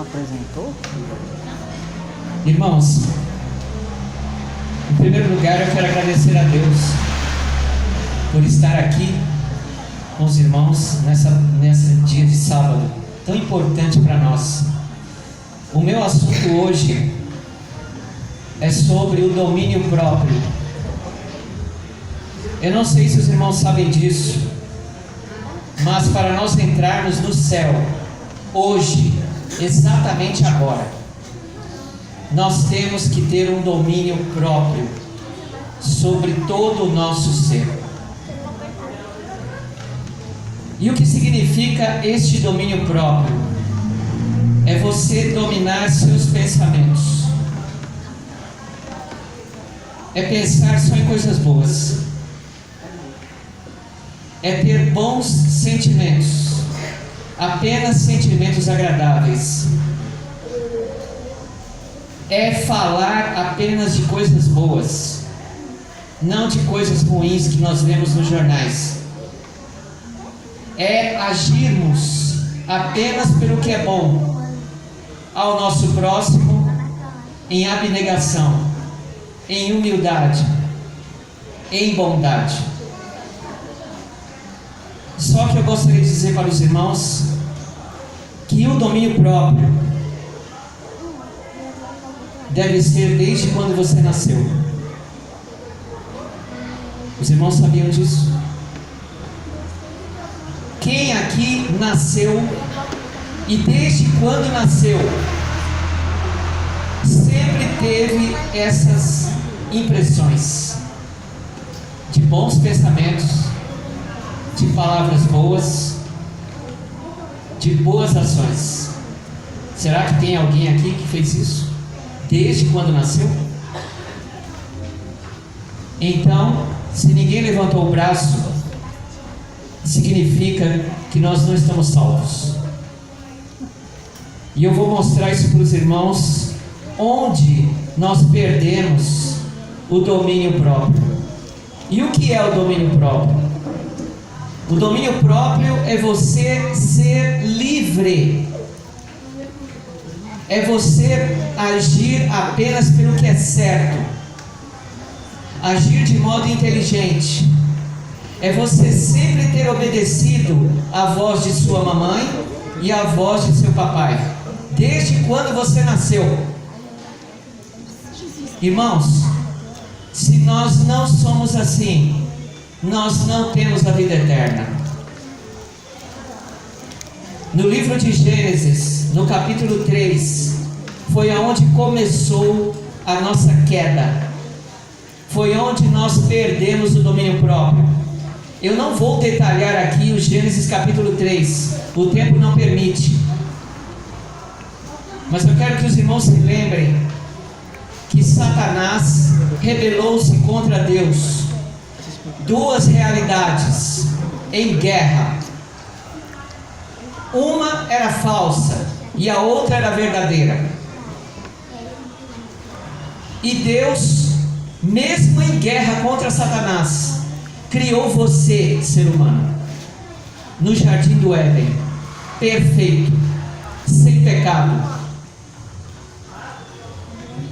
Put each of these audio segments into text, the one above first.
apresentou? Irmãos, em primeiro lugar eu quero agradecer a Deus por estar aqui com os irmãos nesse dia de sábado tão importante para nós. O meu assunto hoje é sobre o domínio próprio. Eu não sei se os irmãos sabem disso, mas para nós entrarmos no céu hoje, exatamente agora, nós temos que ter um domínio próprio sobre todo o nosso ser. E o que significa este domínio próprio? É você dominar seus pensamentos. É pensar só em coisas boas. É ter bons sentimentos. Apenas sentimentos agradáveis. É falar apenas de coisas boas, não de coisas ruins que nós vemos nos jornais. É agirmos apenas pelo que é bom ao nosso próximo, em abnegação, em humildade, em bondade. Só que eu gostaria de dizer para os irmãos que o domínio próprio deve ser desde quando você nasceu. Os irmãos sabiam disso? Quem aqui nasceu e desde quando nasceu sempre teve essas impressões de bons pensamentos, de palavras boas, de boas ações? Será que tem alguém aqui que fez isso desde quando nasceu? Então, se ninguém levantou o braço, significa que nós não estamos salvos. E eu vou mostrar isso para os irmãos, onde nós perdemos o domínio próprio. E o que é o domínio próprio? O domínio próprio é você ser livre. É você agir apenas pelo que é certo. Agir de modo inteligente. É você sempre ter obedecido a voz de sua mamãe e a voz de seu papai, desde quando você nasceu. Irmãos, se nós não somos assim, nós não temos a vida eterna. No livro de Gênesis, no capítulo 3, foi aonde começou a nossa queda. Foi onde nós perdemos o domínio próprio. Eu não vou detalhar aqui o Gênesis capítulo 3, o tempo não permite. Mas eu quero que os irmãos se lembrem que Satanás rebelou-se contra Deus. Duas realidades em guerra. Uma era falsa e a outra era verdadeira. E Deus, mesmo em guerra contra Satanás, criou você, ser humano, no jardim do Éden, perfeito, sem pecado.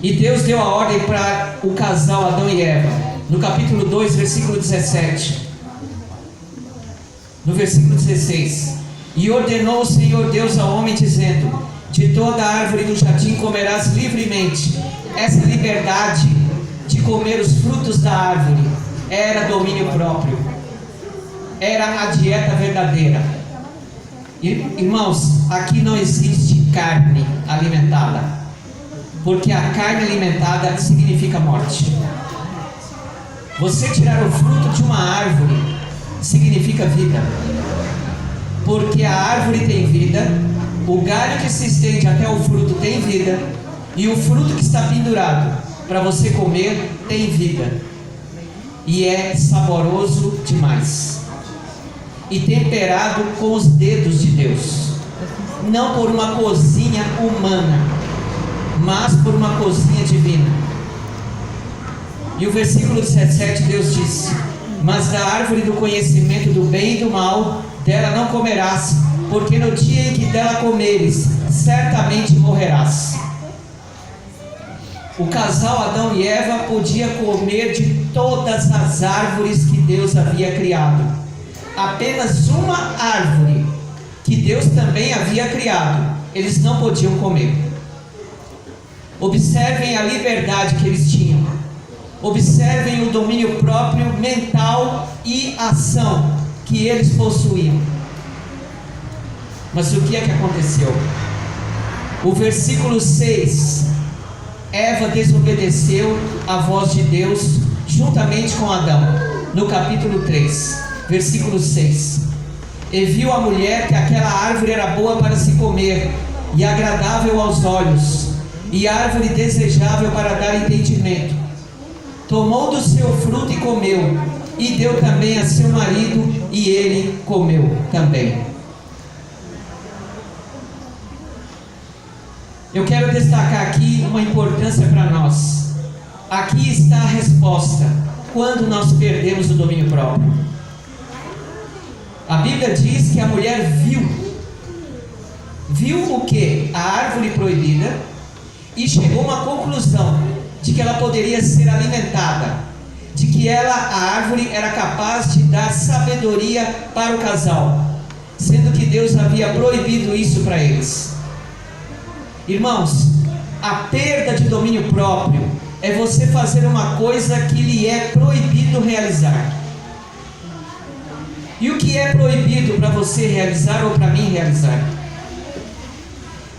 E Deus deu a ordem para o casal Adão e Eva, no capítulo 2, versículo 17. No versículo 16: E ordenou o Senhor Deus ao homem, dizendo: De toda a árvore do jardim comerás livremente. Essa liberdade de comer os frutos da árvore era domínio próprio, era a dieta verdadeira. Irmãos, aqui não existe carne alimentada, porque a carne alimentada significa morte. Você tirar o fruto de uma árvore significa vida, porque a árvore tem vida, o galho que se estende até o fruto tem vida, e o fruto que está pendurado para você comer tem vida. E é saboroso demais, e temperado com os dedos de Deus, não por uma cozinha humana, mas por uma cozinha divina. E o versículo 17, Deus disse: Mas da árvore do conhecimento do bem e do mal, dela não comerás, porque no dia em que dela comeres, certamente morrerás. O casal Adão e Eva podia comer de todas as árvores que Deus havia criado. Apenas uma árvore que Deus também havia criado, eles não podiam comer. Observem a liberdade que eles tinham. Observem o domínio próprio, mental e ação que eles possuíam. Mas o que é que aconteceu? O versículo 6: Eva desobedeceu à voz de Deus juntamente com Adão. No capítulo 3, versículo 6: E viu a mulher que aquela árvore era boa para se comer, e agradável aos olhos, e árvore desejável para dar entendimento. Tomou do seu fruto e comeu, e deu também a seu marido, e ele comeu também. Eu quero destacar aqui uma importância para nós. Aqui está a resposta quando nós perdemos o domínio próprio. A Bíblia diz que a mulher viu o que? A árvore proibida, e chegou a uma conclusão de que ela poderia ser alimentada, de que a árvore era capaz de dar sabedoria para o casal, sendo que Deus havia proibido isso para eles. Irmãos, a perda de domínio próprio é você fazer uma coisa que lhe é proibido realizar. E o que é proibido para você realizar ou para mim realizar?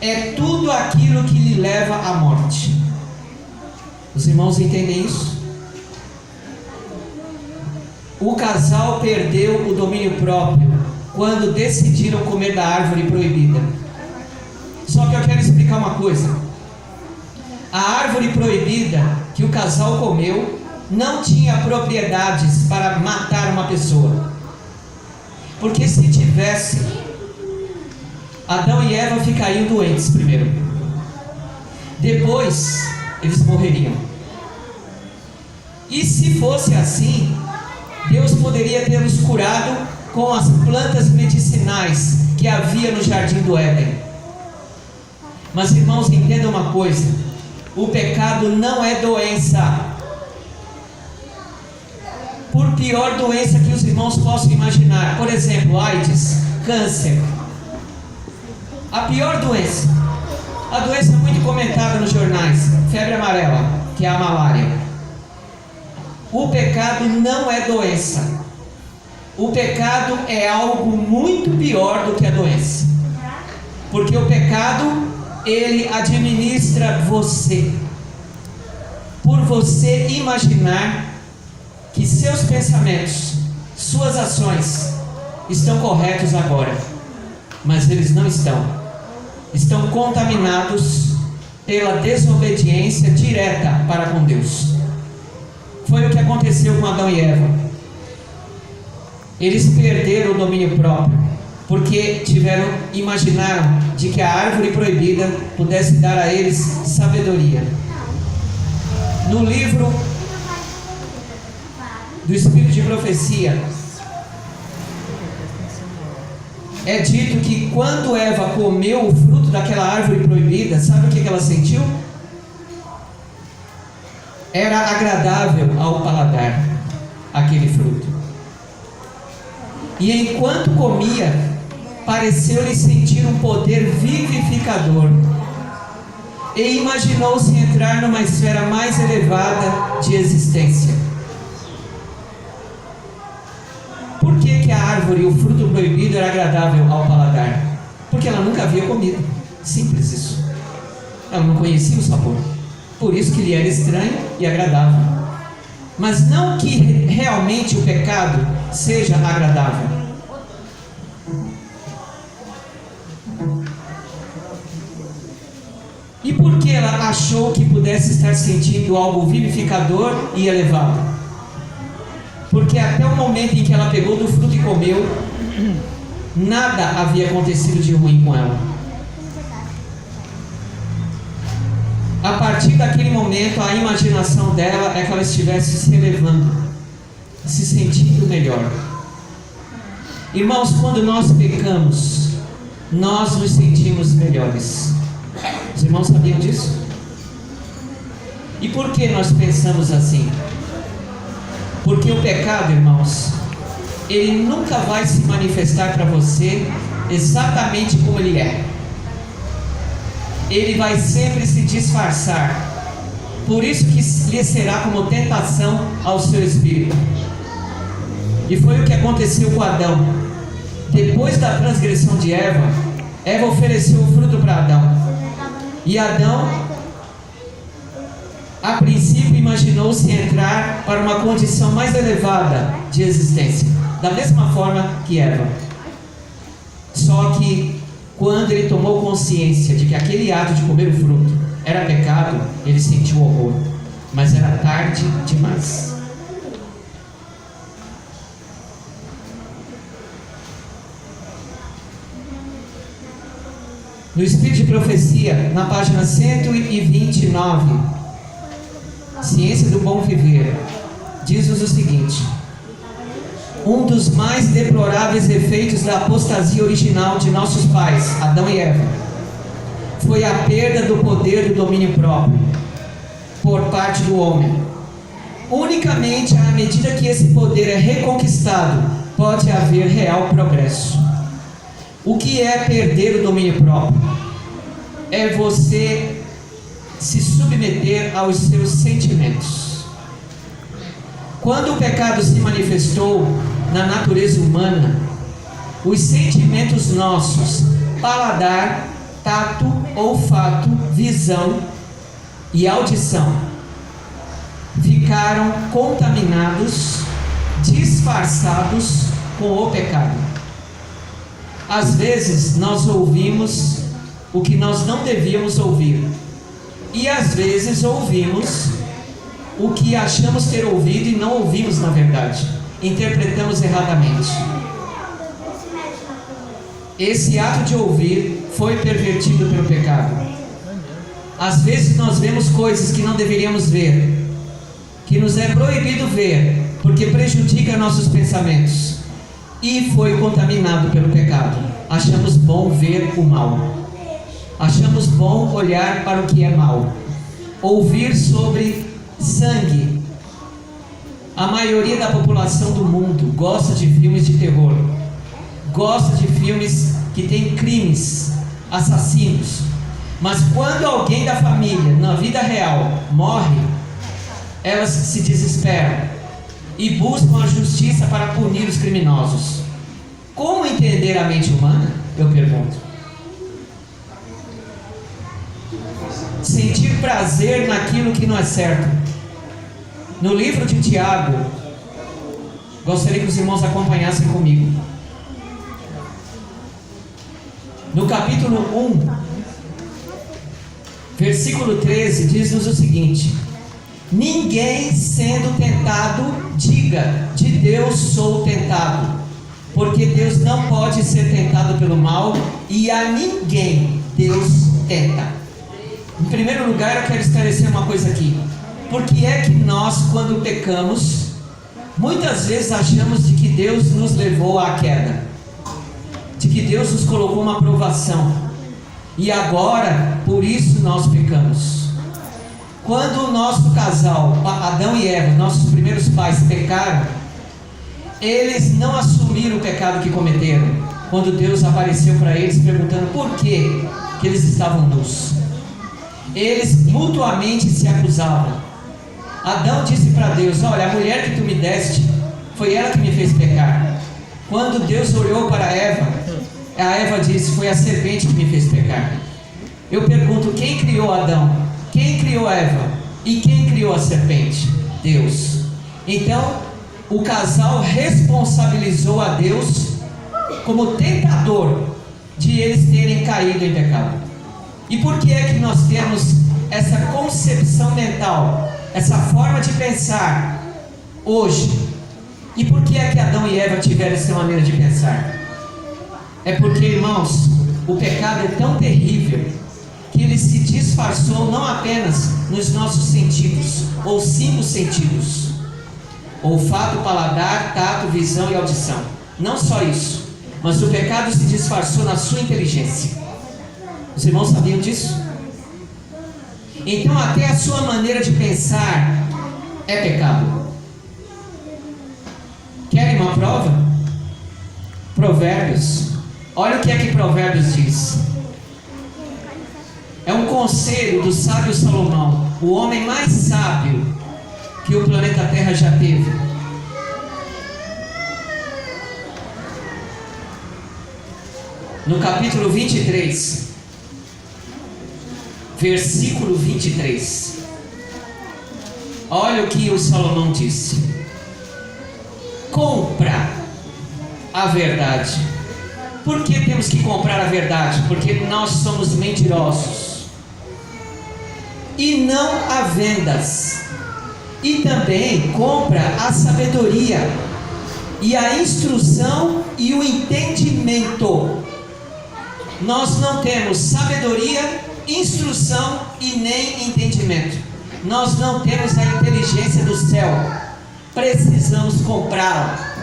É tudo aquilo que lhe leva à morte. Os irmãos entendem isso? O casal perdeu o domínio próprio quando decidiram comer da árvore proibida. Só que eu quero explicar uma coisa. A árvore proibida que o casal comeu não tinha propriedades para matar uma pessoa. Porque se tivesse, Adão e Eva ficariam doentes primeiro. Depois, eles morreriam. E se fosse assim, Deus poderia tê-los curado com as plantas medicinais que havia no jardim do Éden. Mas, irmãos, entendam uma coisa: o pecado não é doença. Por pior doença que os irmãos possam imaginar, por exemplo, AIDS, câncer, a pior doença, a doença muito comentada nos jornais, febre amarela, que é a malária. O pecado não é doença. O pecado é algo muito pior do que a doença, porque o pecado, ele administra você, por você imaginar que seus pensamentos, suas ações estão corretos agora, mas eles não estão. Estão contaminados pela desobediência direta para com Deus. Foi o que aconteceu com Adão e Eva. Eles perderam o domínio próprio, porque imaginaram de que a árvore proibida pudesse dar a eles sabedoria. No livro do Espírito de Profecia, é dito que quando Eva comeu o fruto daquela árvore proibida, sabe o que ela sentiu? Era agradável ao paladar aquele fruto. E enquanto comia, pareceu-lhe sentir um poder vivificador, e imaginou-se entrar numa esfera mais elevada de existência. Por que a árvore, o fruto proibido, era agradável ao paladar? Porque ela nunca havia comido. Simples isso. Ela não conhecia o sabor. Por isso que lhe era estranho e agradável. Mas não que realmente o pecado seja agradável. E por que ela achou que pudesse estar sentindo algo vivificador e elevado? Porque até o momento em que ela pegou do fruto e comeu, nada havia acontecido de ruim com ela. A partir daquele momento, a imaginação dela é que ela estivesse se elevando, se sentindo melhor. Irmãos, quando nós pecamos, nós nos sentimos melhores. Os irmãos sabiam disso? E por que nós pensamos assim? Porque o pecado, irmãos, ele nunca vai se manifestar para você exatamente como ele é. Ele vai sempre se disfarçar. Por isso que lhe será como tentação ao seu espírito. E foi o que aconteceu com Adão. Depois da transgressão de Eva, Eva ofereceu o fruto para Adão. E Adão, a princípio, imaginou-se entrar para uma condição mais elevada de existência, da mesma forma que Eva. Só que quando ele tomou consciência de que aquele ato de comer o fruto era pecado, ele sentiu horror, mas era tarde demais. No Espírito de Profecia, na página 129, Ciência do Bom Viver, diz-nos o seguinte: um dos mais deploráveis efeitos da apostasia original de nossos pais, Adão e Eva, foi a perda do poder do domínio próprio por parte do homem. Unicamente à medida que esse poder é reconquistado, pode haver real progresso. O que é perder o domínio próprio? É você se submeter aos seus sentimentos. Quando o pecado se manifestou na natureza humana, os sentimentos nossos, paladar, tato, olfato, visão e audição, ficaram contaminados, disfarçados com o pecado. Às vezes nós ouvimos o que nós não devíamos ouvir, e às vezes ouvimos o que achamos ter ouvido e não ouvimos na verdade, interpretamos erradamente. Esse ato de ouvir foi pervertido pelo pecado. Às vezes nós vemos coisas que não deveríamos ver, que nos é proibido ver, porque prejudica nossos pensamentos, e foi contaminado pelo pecado. Achamos bom ver o mal, achamos bom olhar para o que é mal, ouvir sobre sangue. A maioria da população do mundo gosta de filmes de terror, gosta de filmes que tem crimes, assassinos. Mas quando alguém da família, na vida real, morre, elas se desesperam e buscam a justiça para punir os criminosos. Como entender a mente humana? Eu pergunto. Sentir prazer naquilo que não é certo. No livro de Tiago, gostaria que os irmãos acompanhassem comigo. No capítulo 1, versículo 13, diz-nos o seguinte: ninguém sendo tentado, diga, de Deus sou tentado, porque Deus não pode ser tentado pelo mal, e a ninguém Deus tenta. Em primeiro lugar, eu quero esclarecer uma coisa aqui. Por que é que nós, quando pecamos, muitas vezes achamos de que Deus nos levou à queda, de que Deus nos colocou uma provação, e agora, por isso nós pecamos? Quando o nosso casal, Adão e Eva, nossos primeiros pais, pecaram, eles não assumiram o pecado que cometeram, quando Deus apareceu para eles perguntando por que eles estavam nus. Eles mutuamente se acusavam. Adão disse para Deus: olha, a mulher que tu me deste, foi ela que me fez pecar. Quando Deus olhou para Eva, a Eva disse: foi a serpente que me fez pecar. Eu pergunto, quem criou Adão? Quem criou Eva? E quem criou a serpente? Deus. Então, o casal responsabilizou a Deus como tentador de eles terem caído em pecado. E por que é que nós temos essa concepção mental, essa forma de pensar hoje? E por que é que Adão e Eva tiveram essa maneira de pensar? É porque, irmãos, o pecado é tão terrível que ele se disfarçou não apenas nos nossos sentidos, ou 5 sentidos: olfato, paladar, tato, visão e audição. Não só isso, mas o pecado se disfarçou na sua inteligência. Os irmãos sabiam disso? Então até a sua maneira de pensar é pecado. Querem uma prova? Provérbios. Olha o que é que Provérbios diz. É um conselho do sábio Salomão, o homem mais sábio que o planeta Terra já teve. No capítulo 23, versículo 23, olha o que o Salomão disse: compra a verdade. Por que temos que comprar a verdade? Porque nós somos mentirosos. E não há vendas. E também compra a sabedoria, e a instrução e o entendimento. Nós não temos sabedoria, instrução e nem entendimento. Nós não temos a inteligência do céu. Precisamos comprá-la.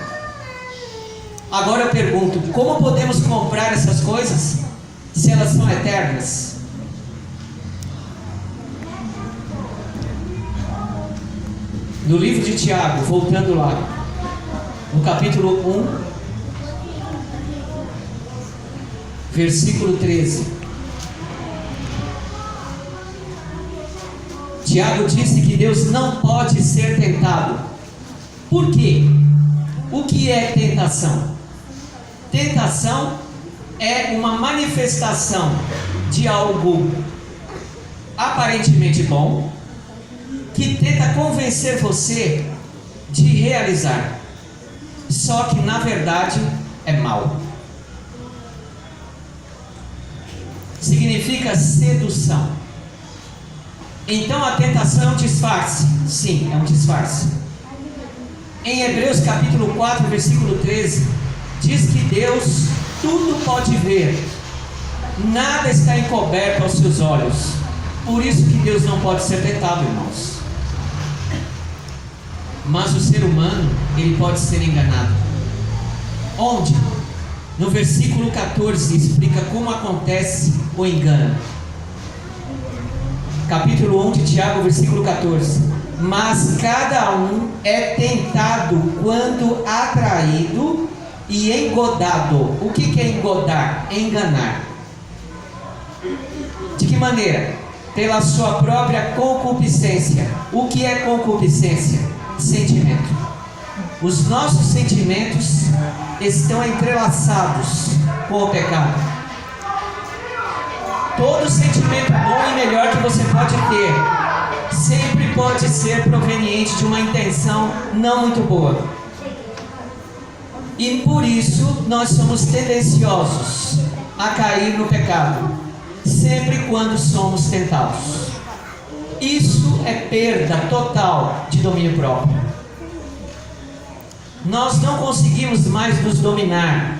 Agora eu pergunto, como podemos comprar essas coisas se elas são eternas? No livro de Tiago, voltando lá, no capítulo 1, versículo 13. Tiago disse que Deus não pode ser tentado. Por quê? O que é tentação? Tentação é uma manifestação de algo aparentemente bom, que tenta convencer você de realizar, só que na verdade é mal. Significa sedução. Então a tentação é um disfarce. Sim, é um disfarce. Em Hebreus capítulo 4, versículo 13, diz que Deus tudo pode ver, nada está encoberto aos seus olhos. Por isso que Deus não pode ser tentado, irmãos. Mas o ser humano, ele pode ser enganado. Onde? No versículo 14 explica como acontece o engano. Capítulo 1 de Tiago, versículo 14. Mas cada um é tentado quando atraído e engodado. O que é engodar? Enganar. De que maneira? Pela sua própria concupiscência. O que é concupiscência? Sentimento. Os nossos sentimentos estão entrelaçados com o pecado. Todo sentimento bom e melhor que você pode ter sempre pode ser proveniente de uma intenção não muito boa. E por isso nós somos tendenciosos a cair no pecado, sempre quando somos tentados. Isso é perda total de domínio próprio. Nós não conseguimos mais nos dominar,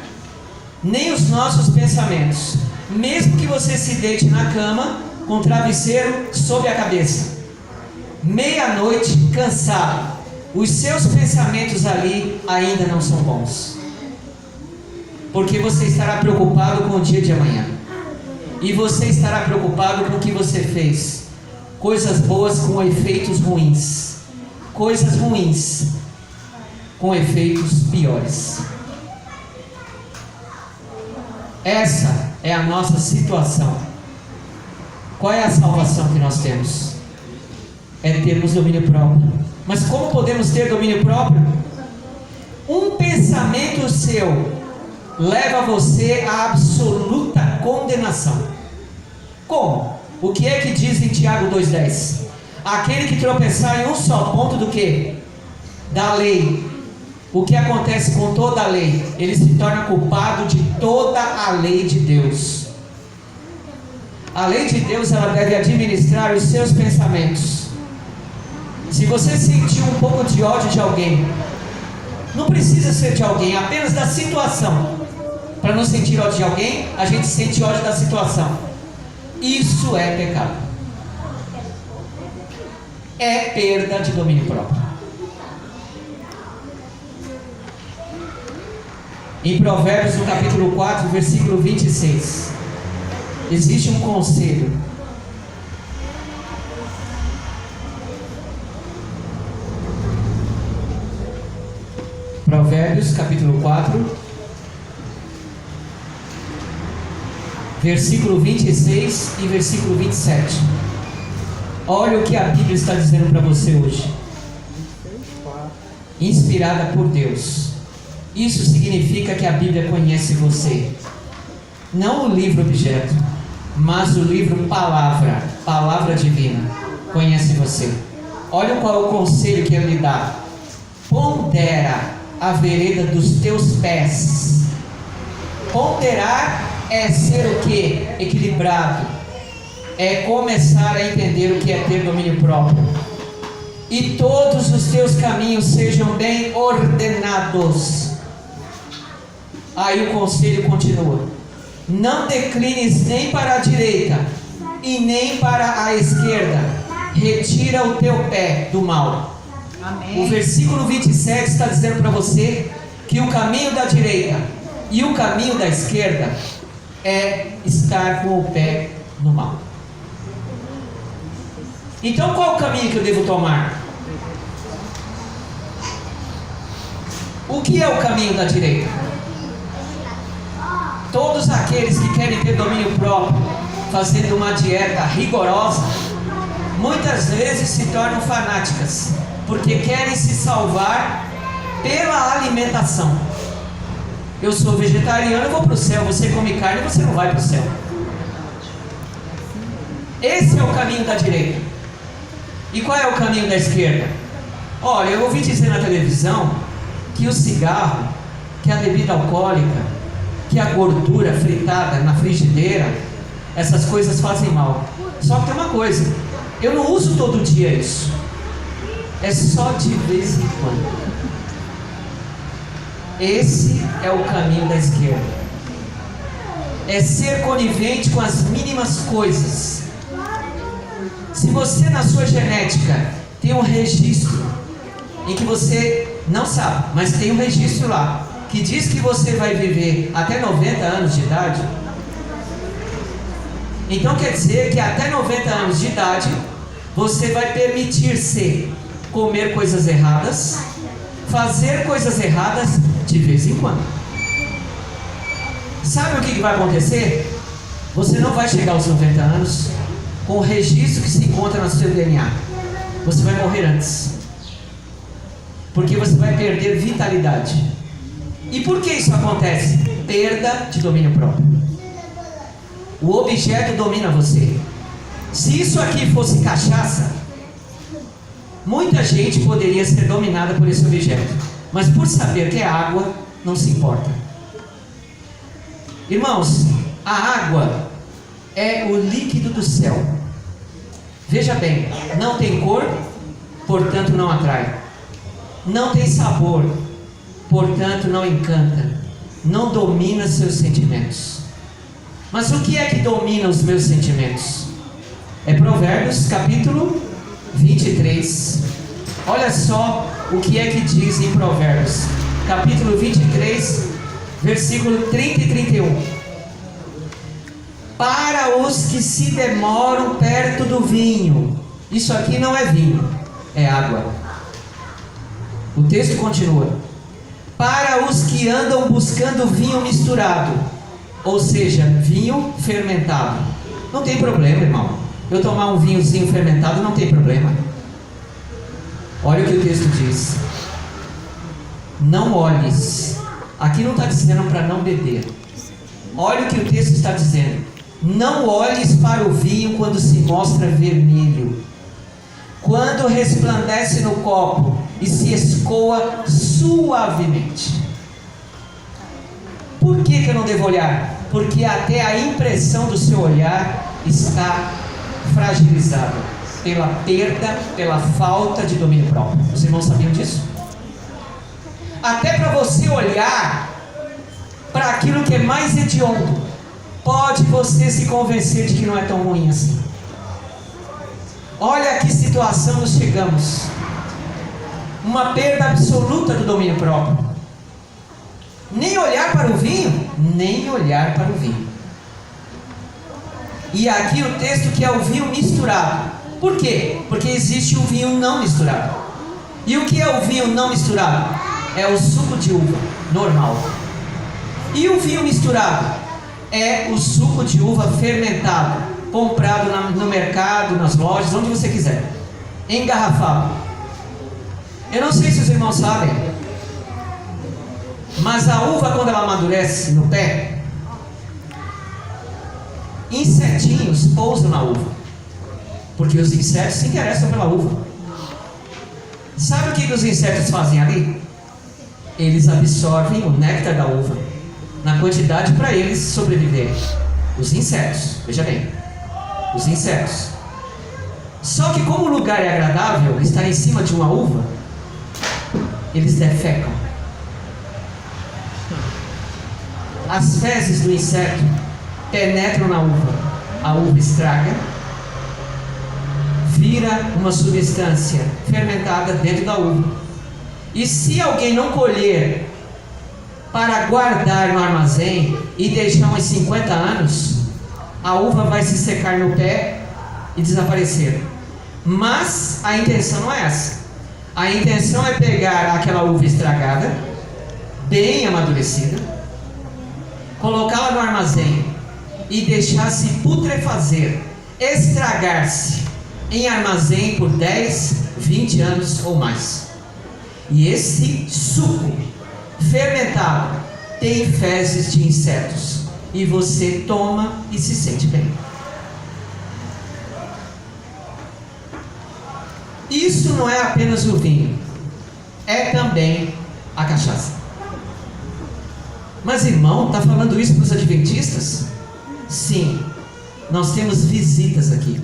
nem os nossos pensamentos. Mesmo que você se deite na cama com o travesseiro sobre a cabeça, meia-noite, cansado, os seus pensamentos ali ainda não são bons, porque você estará preocupado com o dia de amanhã, e você estará preocupado com o que você fez. Coisas boas com efeitos ruins, coisas ruins com efeitos piores. Essa é a nossa situação. Qual é a salvação que nós temos? É termos domínio próprio. Mas como podemos ter domínio próprio? Um pensamento seu leva você à absoluta condenação. Como? O que é que diz em Tiago 2,10? Aquele que tropeçar em um só ponto do que? Da lei. O que acontece com toda a lei? Ele se torna culpado de toda a lei de Deus. A lei de Deus, ela deve administrar os seus pensamentos. Se você sentir um pouco de ódio de alguém, não precisa ser de alguém, apenas da situação. Para não sentir ódio de alguém, a gente sente ódio da situação. Isso é pecado. É perda de domínio próprio. Em Provérbios, no capítulo 4, versículo 26, existe um conselho. Provérbios, capítulo 4, versículo 26 e versículo 27. Olha o que a Bíblia está dizendo para você hoje. Inspirada por Deus. Isso significa que a Bíblia conhece você. Não o livro objeto, mas o livro palavra, palavra divina, conhece você. Olha qual é o conselho que ele lhe dá. Pondera a vereda dos teus pés. Ponderar é ser o que? Equilibrado. É começar a entender o que é ter domínio próprio. E todos os teus caminhos sejam bem ordenados. Aí o conselho continua. Não declines nem para a direita e nem para a esquerda. Retira o teu pé do mal. Amém. O versículo 27 está dizendo para você que o caminho da direita e o caminho da esquerda é estar com o pé no mal. Então qual é o caminho que eu devo tomar? O que é o caminho da direita? Todos aqueles que querem ter domínio próprio, fazendo uma dieta rigorosa, muitas vezes se tornam fanáticas, porque querem se salvar pela alimentação. Eu sou vegetariano, eu vou para o céu. Você come carne, você não vai para o céu. Esse é o caminho da direita. E qual é o caminho da esquerda? Olha, eu ouvi dizer na televisão que o cigarro, que a bebida alcoólica, que a gordura fritada na frigideira, essas coisas fazem mal. Só que tem uma coisa, eu não uso todo dia isso. É só de vez em quando. Esse é o caminho da esquerda. É ser conivente com as mínimas coisas. Se você na sua genética tem um registro em que você não sabe, mas tem um registro lá que diz que você vai viver até 90 anos de idade, então quer dizer que até 90 anos de idade você vai permitir-se comer coisas erradas, fazer coisas erradas de vez em quando. Sabe o que vai acontecer? Você não vai chegar aos 90 anos com o registro que se encontra no seu DNA. Você vai morrer antes, porque você vai perder vitalidade. E por que isso acontece? Perda de domínio próprio. O objeto domina você. Se isso aqui fosse cachaça, muita gente poderia ser dominada por esse objeto, mas por saber que é água, não se importa. Irmãos, a água é o líquido do céu. Veja bem, não tem cor, portanto não atrai. Não tem sabor, portanto não encanta. Não domina seus sentimentos. Mas o que é que domina os meus sentimentos? É Provérbios capítulo 23. Olha só o que é que diz em Provérbios capítulo 23, versículo 30 e 31. Para os que se demoram perto do vinho. Isso aqui não é vinho, é água. O texto continua. Para os que andam buscando vinho misturado, ou seja, vinho fermentado. Não tem problema, irmão. Eu tomar um vinhozinho fermentado não tem problema. Olha o que o texto diz. Não olhes. Aqui não está dizendo para não beber. Olha o que o texto está dizendo. Não olhes para o vinho quando se mostra vermelho, quando resplandece no copo e se escoa suavemente. Por que eu não devo olhar? Porque até a impressão do seu olhar está fragilizada pela perda, pela falta de domínio próprio. Os irmãos sabiam disso? Até para você olhar para aquilo que é mais hediondo, pode você se convencer de que não é tão ruim assim. Olha a que situação nós chegamos. Uma perda absoluta do domínio próprio. Nem olhar para o vinho, nem olhar para o vinho. E aqui o texto que é o vinho misturado. Por quê? Porque existe o vinho não misturado. E o que é o vinho não misturado? É o suco de uva normal. E o vinho misturado é o suco de uva fermentado, comprado no mercado, nas lojas, onde você quiser, engarrafado. Eu não sei se os irmãos sabem, mas a uva, quando ela amadurece no pé, insetinhos pousam na uva, porque os insetos se interessam pela uva. Sabe o que os insetos fazem ali? Eles absorvem o néctar da uva na quantidade para eles sobreviverem. Os insetos, veja bem, os insetos. Só que como o lugar é agradável, estar em cima de uma uva, eles defecam. As fezes do inseto penetram na uva, a uva estraga, vira uma substância fermentada dentro da uva. E se alguém não colher para guardar no armazém e deixar uns 50 anos, a uva vai se secar no pé e desaparecer. Mas a intenção não é essa. A intenção é pegar aquela uva estragada, bem amadurecida, colocá-la no armazém e deixar se putrefazer, estragar-se em armazém por 10, 20 anos ou mais. E esse suco fermentado tem fezes de insetos, e você toma e se sente bem. Isso não é apenas o vinho, é também a cachaça. Mas irmão, está falando isso para os adventistas? Sim, nós temos visitas aqui.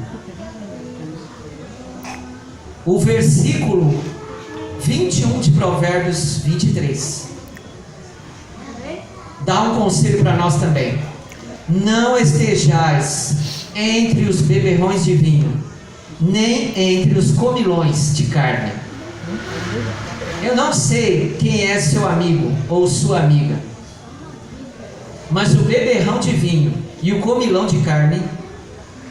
O versículo 21 de Provérbios 23 dá um conselho para nós também. Não estejais entre os beberrões de vinho, nem entre os comilões de carne. Eu não sei quem é seu amigo ou sua amiga, mas o beberrão de vinho e o comilão de carne,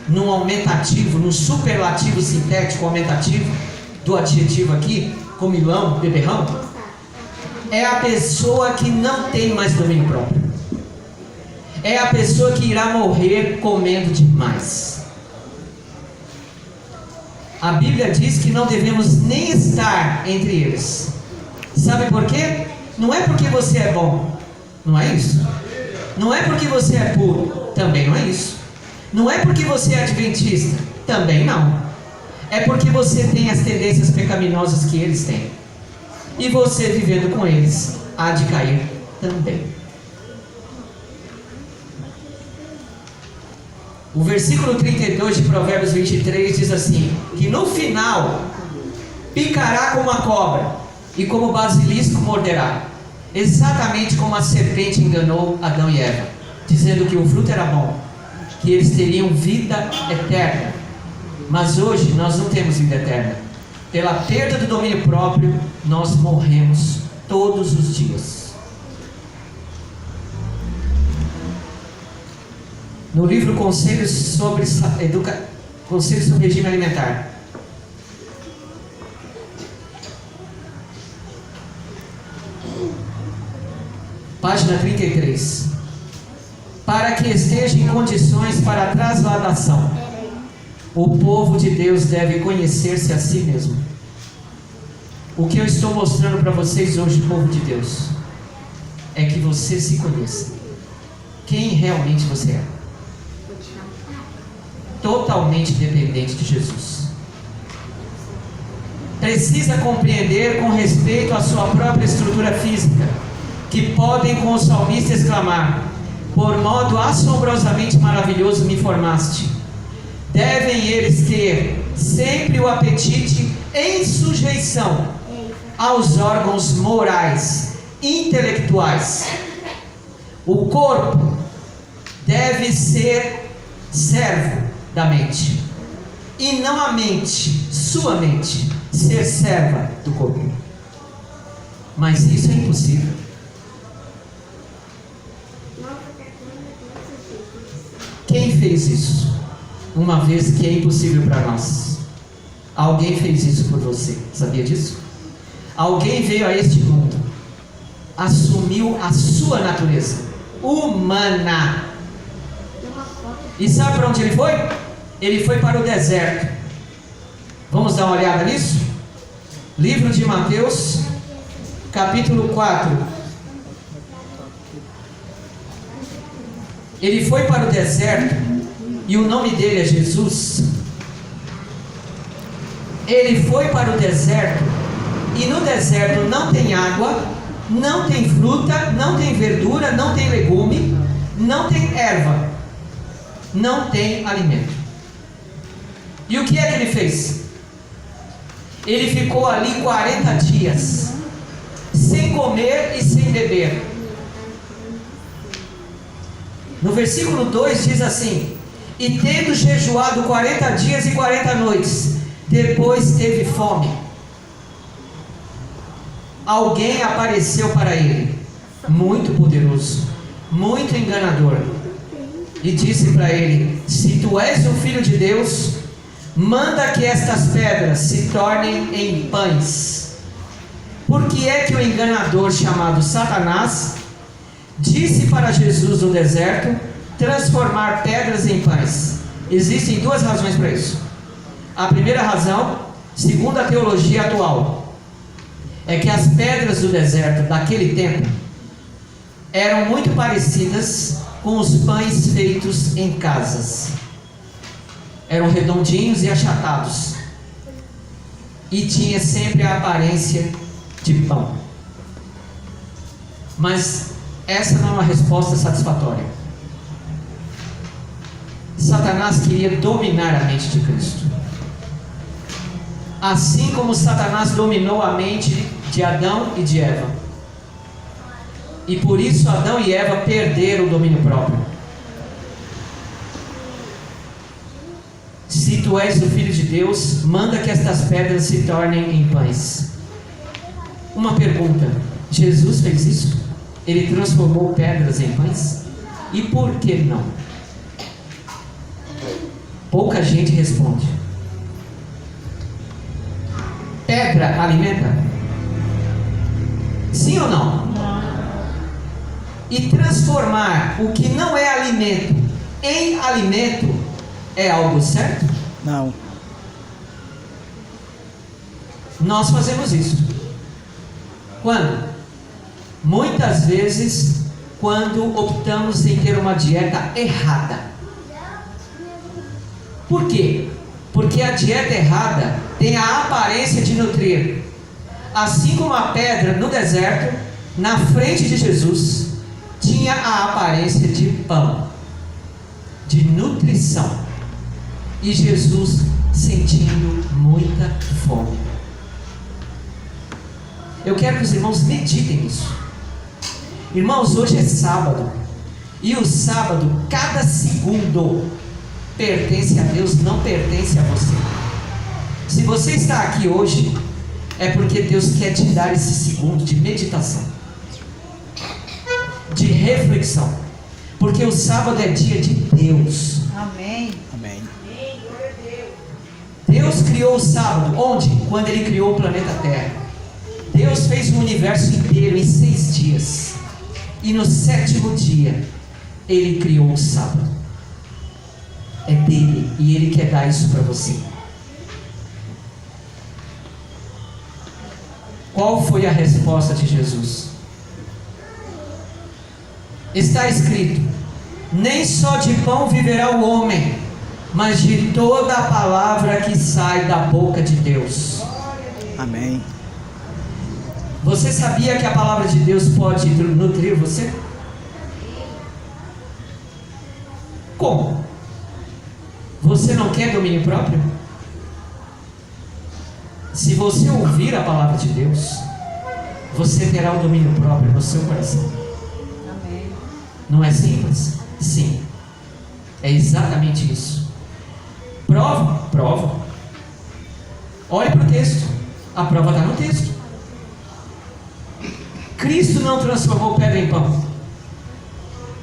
num aumentativo, num superlativo sintético aumentativo do adjetivo aqui, comilão, beberrão, é a pessoa que não tem mais domínio próprio. É a pessoa que irá morrer comendo demais. A Bíblia diz que não devemos nem estar entre eles. Sabe por quê? Não é porque você é bom, não é isso. Não é porque você é puro, também não é isso. Não é porque você é adventista, também não. É porque você tem as tendências pecaminosas que eles têm. E você vivendo com eles, há de cair também. O versículo 32 de Provérbios 23 diz assim: que no final picará como a cobra e como o basilisco morderá, exatamente como a serpente enganou Adão e Eva, dizendo que o fruto era bom, que eles teriam vida eterna. Mas hoje nós não temos vida eterna. Pela perda do domínio próprio, nós morremos todos os dias. No livro Conselhos sobre Regime Alimentar, página 33, para que esteja em condições para a trasladação, o povo de Deus deve conhecer-se a si mesmo. O que eu estou mostrando para vocês hoje, povo de Deus, é que você se conheça. Quem realmente você é. Totalmente dependente de Jesus. Precisa compreender com respeito à sua própria estrutura física, que podem com o salmista exclamar: por modo assombrosamente maravilhoso me formaste. Devem eles ter sempre o apetite em sujeição aos órgãos morais, intelectuais. O corpo deve ser servo da mente, e não a mente, sua mente, ser serva do corpo. Mas isso é impossível. fez isso, uma vez que é impossível para nós. Alguém fez isso por você, sabia disso? Alguém veio a este mundo, assumiu a sua natureza humana. E sabe para onde ele foi? Ele foi para o deserto. Vamos dar uma olhada nisso? Livro de Mateus, capítulo 4. Ele foi para o deserto, e o nome dele é Jesus. Ele foi para o deserto, e no deserto não tem água, não tem fruta, não tem verdura, não tem legume, não tem erva, não tem alimento. E o que é que ele fez? Ele ficou ali 40 dias, sem comer e sem beber. No versículo 2 diz assim: e tendo jejuado 40 dias e 40 noites, depois teve fome. Alguém apareceu para ele, muito poderoso, muito enganador, e disse para ele: se tu és o Filho de Deus, manda que estas pedras se tornem em pães. Porque é que o enganador chamado Satanás disse para Jesus no deserto transformar pedras em pães? Existem duas razões para isso. A primeira razão, segundo a teologia atual, é que as pedras do deserto daquele tempo eram muito parecidas com os pães feitos em casas. Eram redondinhos e achatados, e tinha sempre a aparência de pão. Mas essa não é uma resposta satisfatória. Satanás queria dominar a mente de Cristo, assim como Satanás dominou a mente de Adão e de Eva, e por isso Adão e Eva perderam o domínio próprio. Se tu és o Filho de Deus, manda que estas pedras se tornem em pães. Uma pergunta: Jesus fez isso? Ele transformou pedras em pães? E por que não? Pouca gente responde. Pedra alimenta? Sim ou não? E transformar o que não é alimento em alimento é algo certo? Não. Nós fazemos isso. Quando? Muitas vezes, quando optamos em ter uma dieta errada. Por quê? Porque a dieta errada tem a aparência de nutrir. Assim como a pedra no deserto, na frente de Jesus, tinha a aparência de pão, de nutrição. E Jesus sentindo muita fome. Eu quero que os irmãos meditem nisso. Irmãos, hoje é sábado, e o sábado, cada segundo pertence a Deus, não pertence a você. Se você está aqui hoje, é porque Deus quer te dar esse segundo de meditação, de reflexão, porque o sábado é dia de Deus. Amém. Amém. Deus criou o sábado, onde? Quando Ele criou o planeta Terra. Deus fez o universo inteiro em 6 dias, e no 7º dia Ele criou o sábado. É dele, e Ele quer dar isso para você. Qual foi a resposta de Jesus? Está escrito: nem só de pão viverá o homem, mas de toda a palavra que sai da boca de Deus. Amém. Você sabia que a palavra de Deus pode nutrir você? Como? Você não quer domínio próprio? Se você ouvir a palavra de Deus, você terá o domínio próprio no seu coração. Amém. Não é simples? Sim. É exatamente isso. Prova? Prova. Olhe para o texto. A prova está no texto. Cristo não transformou pedra em pão.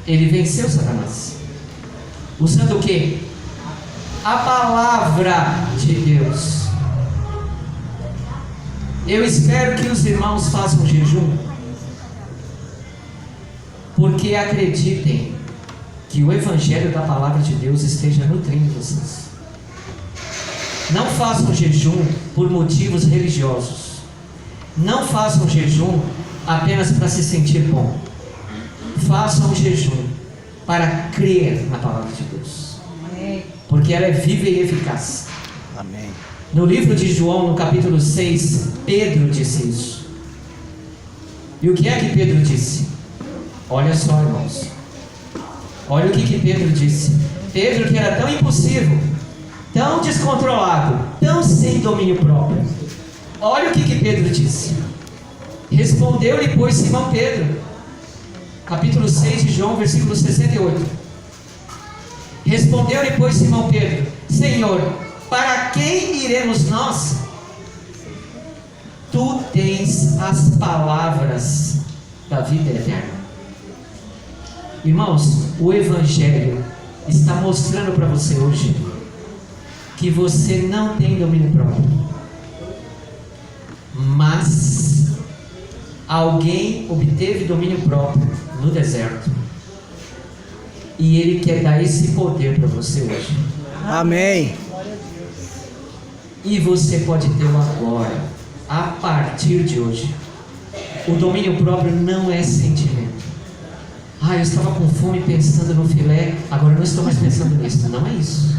Ele venceu Satanás. Usando o quê? A palavra de Deus. Eu espero que os irmãos façam jejum, porque acreditem que o Evangelho da Palavra de Deus esteja nutrindo vocês. Não façam jejum por motivos religiosos. Não façam jejum apenas para se sentir bom. Façam jejum para crer na Palavra de Deus, porque ela é viva e eficaz. Amém. No livro de João, no capítulo 6, Pedro disse isso. E o que é que Pedro disse? Olha só, irmãos. Olha o que Pedro disse. Pedro, que era tão impulsivo, tão descontrolado, tão sem domínio próprio. Olha o que Pedro disse. Respondeu-lhe, pois, Simão Pedro, capítulo 6 de João, versículo 68. Respondeu-lhe, pois, Simão Pedro: Senhor, para quem iremos nós? Tu tens as palavras da vida eterna. Irmãos, o Evangelho está mostrando para você hoje que você não tem domínio próprio, mas alguém obteve domínio próprio no deserto, e Ele quer dar esse poder para você hoje. Amém. E você pode tê-lo agora, a partir de hoje. O domínio próprio não é sentimento. Eu estava com fome pensando no filé, agora eu não estou mais pensando nisso. Não é isso.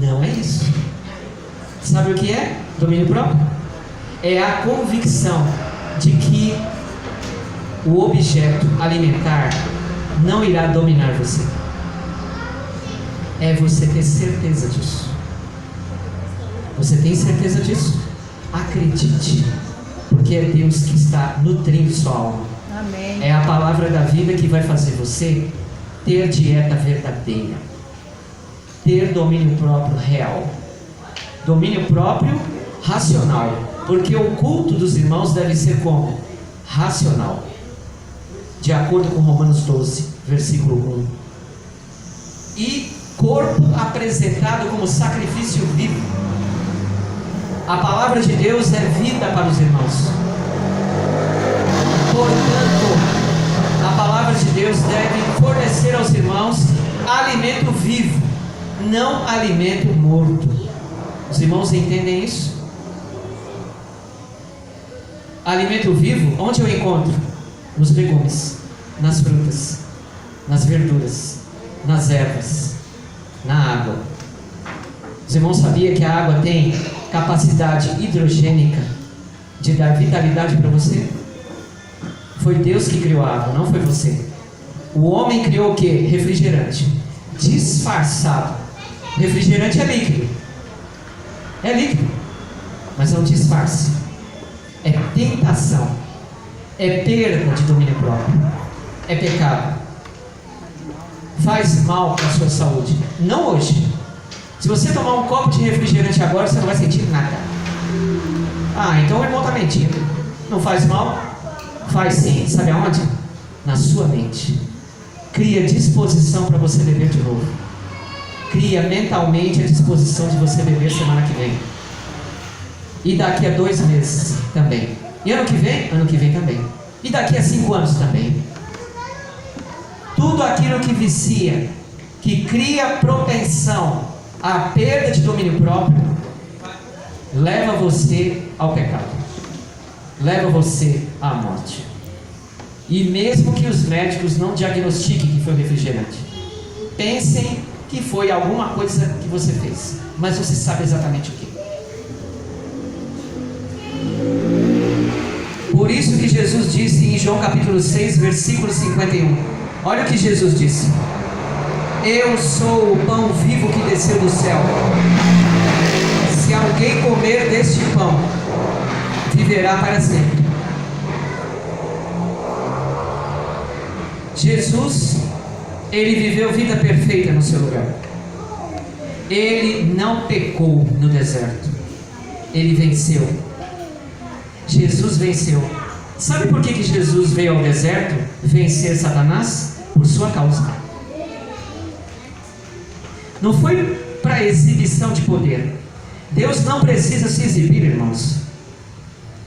Não é isso. Sabe o que é domínio próprio? É a convicção de que o objeto alimentar não irá dominar você. É você ter certeza disso. Você tem certeza disso? Acredite, porque é Deus que está nutrindo sua alma. Amém. É a palavra da vida que vai fazer você ter dieta verdadeira, ter domínio próprio real, domínio próprio racional, porque o culto dos irmãos deve ser como? Racional, de acordo com Romanos 12, versículo 1. E corpo apresentado como sacrifício vivo. A palavra de Deus é vida para os irmãos. Portanto, a palavra de Deus deve fornecer aos irmãos alimento vivo, não alimento morto. Os irmãos entendem isso? Alimento vivo, onde eu encontro? Nos legumes, nas frutas, nas verduras, nas ervas, na água. Os irmãos sabiam que a água tem capacidade hidrogênica de dar vitalidade para você? Foi Deus que criou a água, não foi você. O homem criou o que? Refrigerante, disfarçado. Refrigerante é líquido. É líquido, mas é um disfarce. É tentação. É perda de domínio próprio. É pecado. Faz mal para a sua saúde. Não hoje. Se você tomar um copo de refrigerante agora, você não vai sentir nada. Então o irmão está mentindo. Não faz mal? Faz sim. Sabe aonde? Na sua mente. Cria disposição para você beber de novo. Cria mentalmente a disposição de você beber semana que vem. E daqui a 2 meses também. E ano que vem? Ano que vem também. E daqui a 5 anos também. Tudo aquilo que vicia, que cria propensão à perda de domínio próprio, leva você ao pecado, leva você à morte. E mesmo que os médicos não diagnostiquem que foi o refrigerante, pensem que foi alguma coisa que você fez, mas você sabe exatamente o que. Por isso que Jesus disse em João capítulo 6, versículo 51. Olha o que Jesus disse: Eu sou o pão vivo que desceu do céu. Se alguém comer deste pão, viverá para sempre. Jesus, ele viveu vida perfeita no seu lugar. Ele não pecou no deserto. Ele venceu. Jesus venceu. Sabe por que Jesus veio ao deserto vencer Satanás? Por sua causa. Não foi para exibição de poder. Deus não precisa se exibir, irmãos.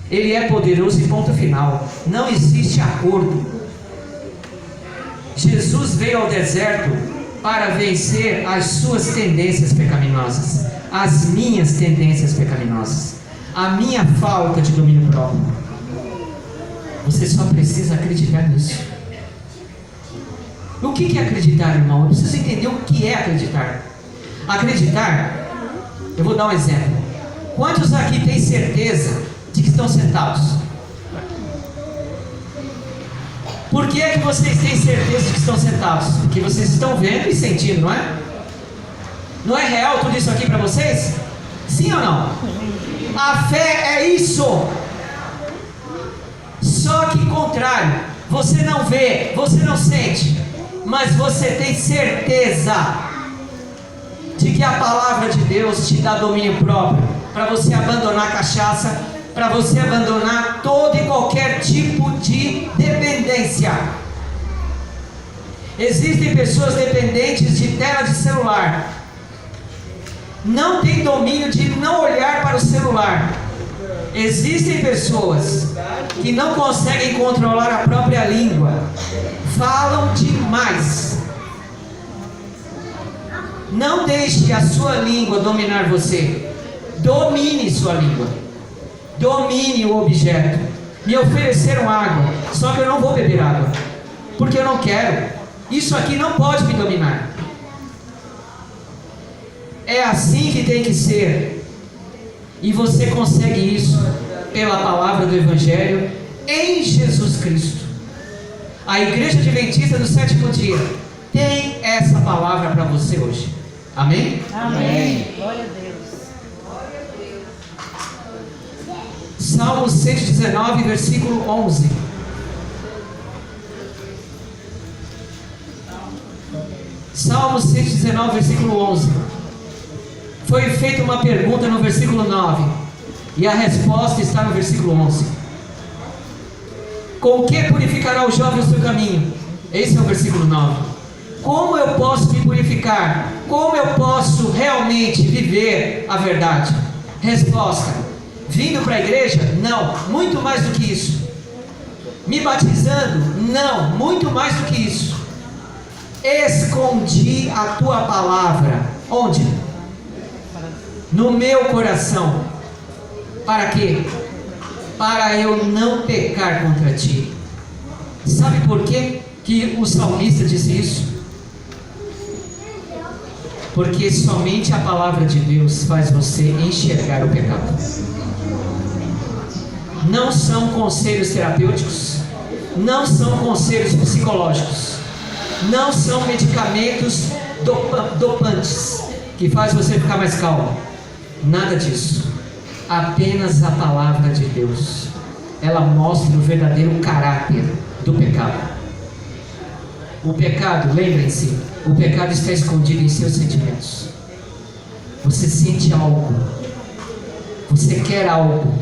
Ele é poderoso e ponto final. Não existe acordo. Jesus veio ao deserto para vencer as suas tendências pecaminosas, as minhas tendências pecaminosas, a minha falta de domínio próprio. Você só precisa acreditar nisso. O que é acreditar, irmão? Eu preciso entender o que é acreditar. Acreditar, eu vou dar um exemplo. Quantos aqui têm certeza de que estão sentados? Por que é que vocês têm certeza de que estão sentados? Porque vocês estão vendo e sentindo, não é? Não é real tudo isso aqui para vocês? Sim ou não? A fé é isso. Só que contrário, você não vê, você não sente, mas você tem certeza de que a palavra de Deus te dá domínio próprio, para você abandonar a cachaça, para você abandonar todo e qualquer tipo de dependência. Existem pessoas dependentes de tela de celular, não tem domínio de não olhar para o celular. Existem pessoas que não conseguem controlar a própria língua, falam demais. Não deixe a sua língua dominar você. Domine sua língua. Domine o objeto. Me ofereceram água, só que eu não vou beber água, porque eu não quero. Isso aqui não pode me dominar. É assim que tem que ser. E você consegue isso pela palavra do Evangelho em Jesus Cristo. A Igreja Adventista do Sétimo Dia tem essa palavra para você hoje. Amém? Amém. Glória a Deus. Salmo 119, versículo 11. Salmo 119, versículo 11. Foi feita uma pergunta no versículo 9, e a resposta está no versículo 11. Com o que purificará o jovem o seu caminho? Esse é o versículo 9. Como eu posso me purificar? Como eu posso realmente viver a verdade? Resposta: vindo para a igreja? Não, muito mais do que isso. Me batizando? Não, muito mais do que isso. Escondi a tua palavra. Onde? No meu coração. Para quê? Para eu não pecar contra ti. Sabe por quê que o salmista disse isso? Porque somente a palavra de Deus faz você enxergar o pecado. Não são conselhos terapêuticos, não são conselhos psicológicos, não são medicamentos dopantes que faz você ficar mais calmo. Nada disso. Apenas a palavra de Deus. Ela mostra o verdadeiro caráter do pecado. O pecado, lembrem-se, o pecado está escondido em seus sentimentos. Você sente algo, você quer algo.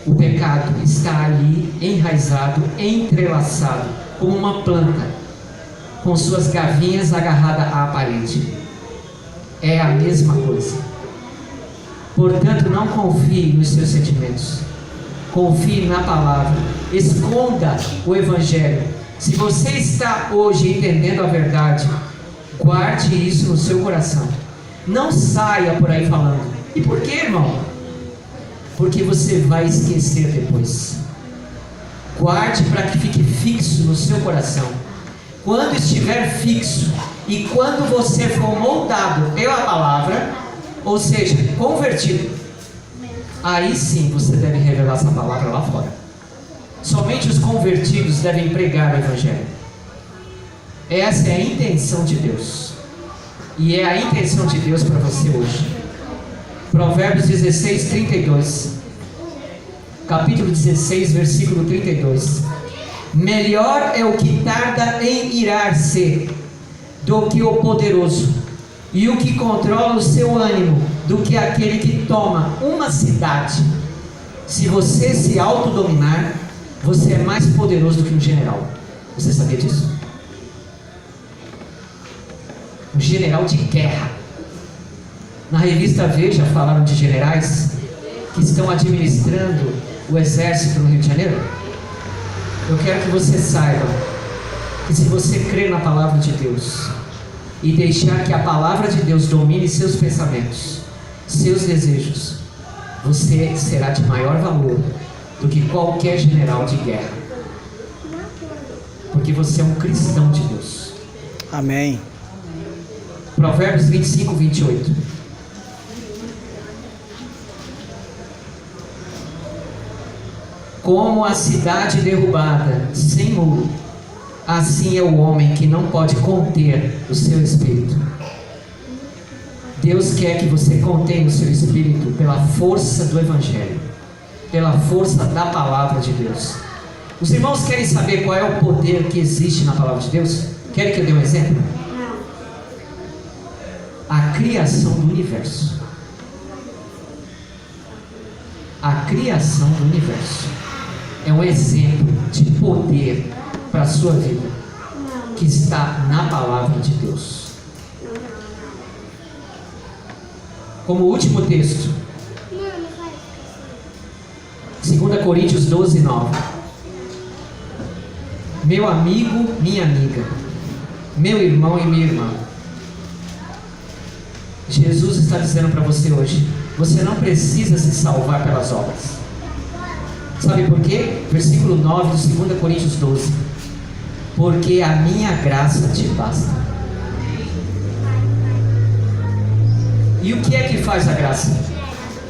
O pecado está ali enraizado, entrelaçado, como uma planta, com suas gavinhas agarradas à parede. É a mesma coisa. Portanto, não confie nos seus sentimentos, confie na palavra, esconda o Evangelho. Se você está hoje entendendo a verdade, guarde isso no seu coração, não saia por aí falando. E por quê, irmão? Porque você vai esquecer depois. Guarde para que fique fixo no seu coração. Quando estiver fixo e quando você for moldado pela palavra, ou seja, convertido, aí sim você deve revelar essa palavra lá fora. Somente os convertidos devem pregar o Evangelho. Essa é a intenção de Deus, e é a intenção de Deus para você hoje. Provérbios 16, 32. Capítulo 16, versículo 32. Melhor é o que tarda em irar-se do que o poderoso, e o que controla o seu ânimo do que aquele que toma uma cidade. Se você se autodominar, você é mais poderoso do que um general. Você sabia disso? Um general de guerra Na revista Veja falaram de generais que estão administrando o exército no Rio de Janeiro. Eu quero que você saiba que se você crer na palavra de Deus e deixar que a palavra de Deus domine seus pensamentos, seus desejos, você será de maior valor do que qualquer general de guerra, porque você é um cristão de Deus. Amém. Provérbios 25, 28. Como a cidade derrubada sem muro, assim é o homem que não pode conter o seu espírito. Deus quer que você contenha o seu espírito pela força do Evangelho, pela força da palavra de Deus. Os irmãos querem saber qual é o poder que existe na palavra de Deus? Querem que eu dê um exemplo? A criação do universo. A criação do universo é um exemplo de poder para a sua vida, que está na palavra de Deus. Como último texto, 2 Coríntios 12, 9. Meu amigo, minha amiga, meu irmão e minha irmã, Jesus está dizendo para você hoje: você não precisa se salvar pelas obras. Sabe por quê? Versículo 9 de 2 Coríntios 12. Porque a minha graça te basta. E o que é que faz a graça?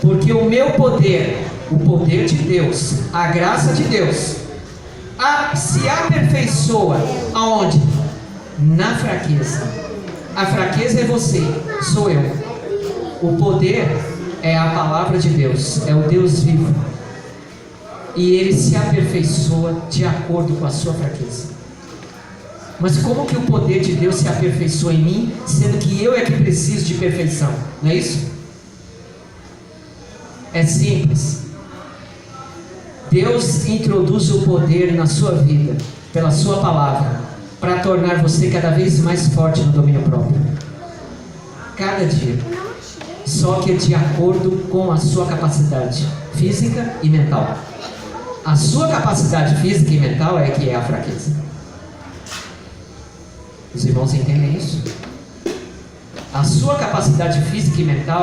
Porque o meu poder, o poder de Deus, a graça de Deus, se aperfeiçoa aonde? Na fraqueza. A fraqueza é você, sou eu. O poder é a palavra de Deus, é o Deus vivo. E ele se aperfeiçoa de acordo com a sua fraqueza. Mas como que o poder de Deus se aperfeiçoa em mim, sendo que eu é que preciso de perfeição? Não é isso? É simples. Deus introduz o poder na sua vida, pela sua palavra, para tornar você cada vez mais forte no domínio próprio. Cada dia. Só que de acordo com a sua capacidade física e mental. A sua capacidade física e mental é que é a fraqueza. Os irmãos entendem isso? A sua capacidade física e mental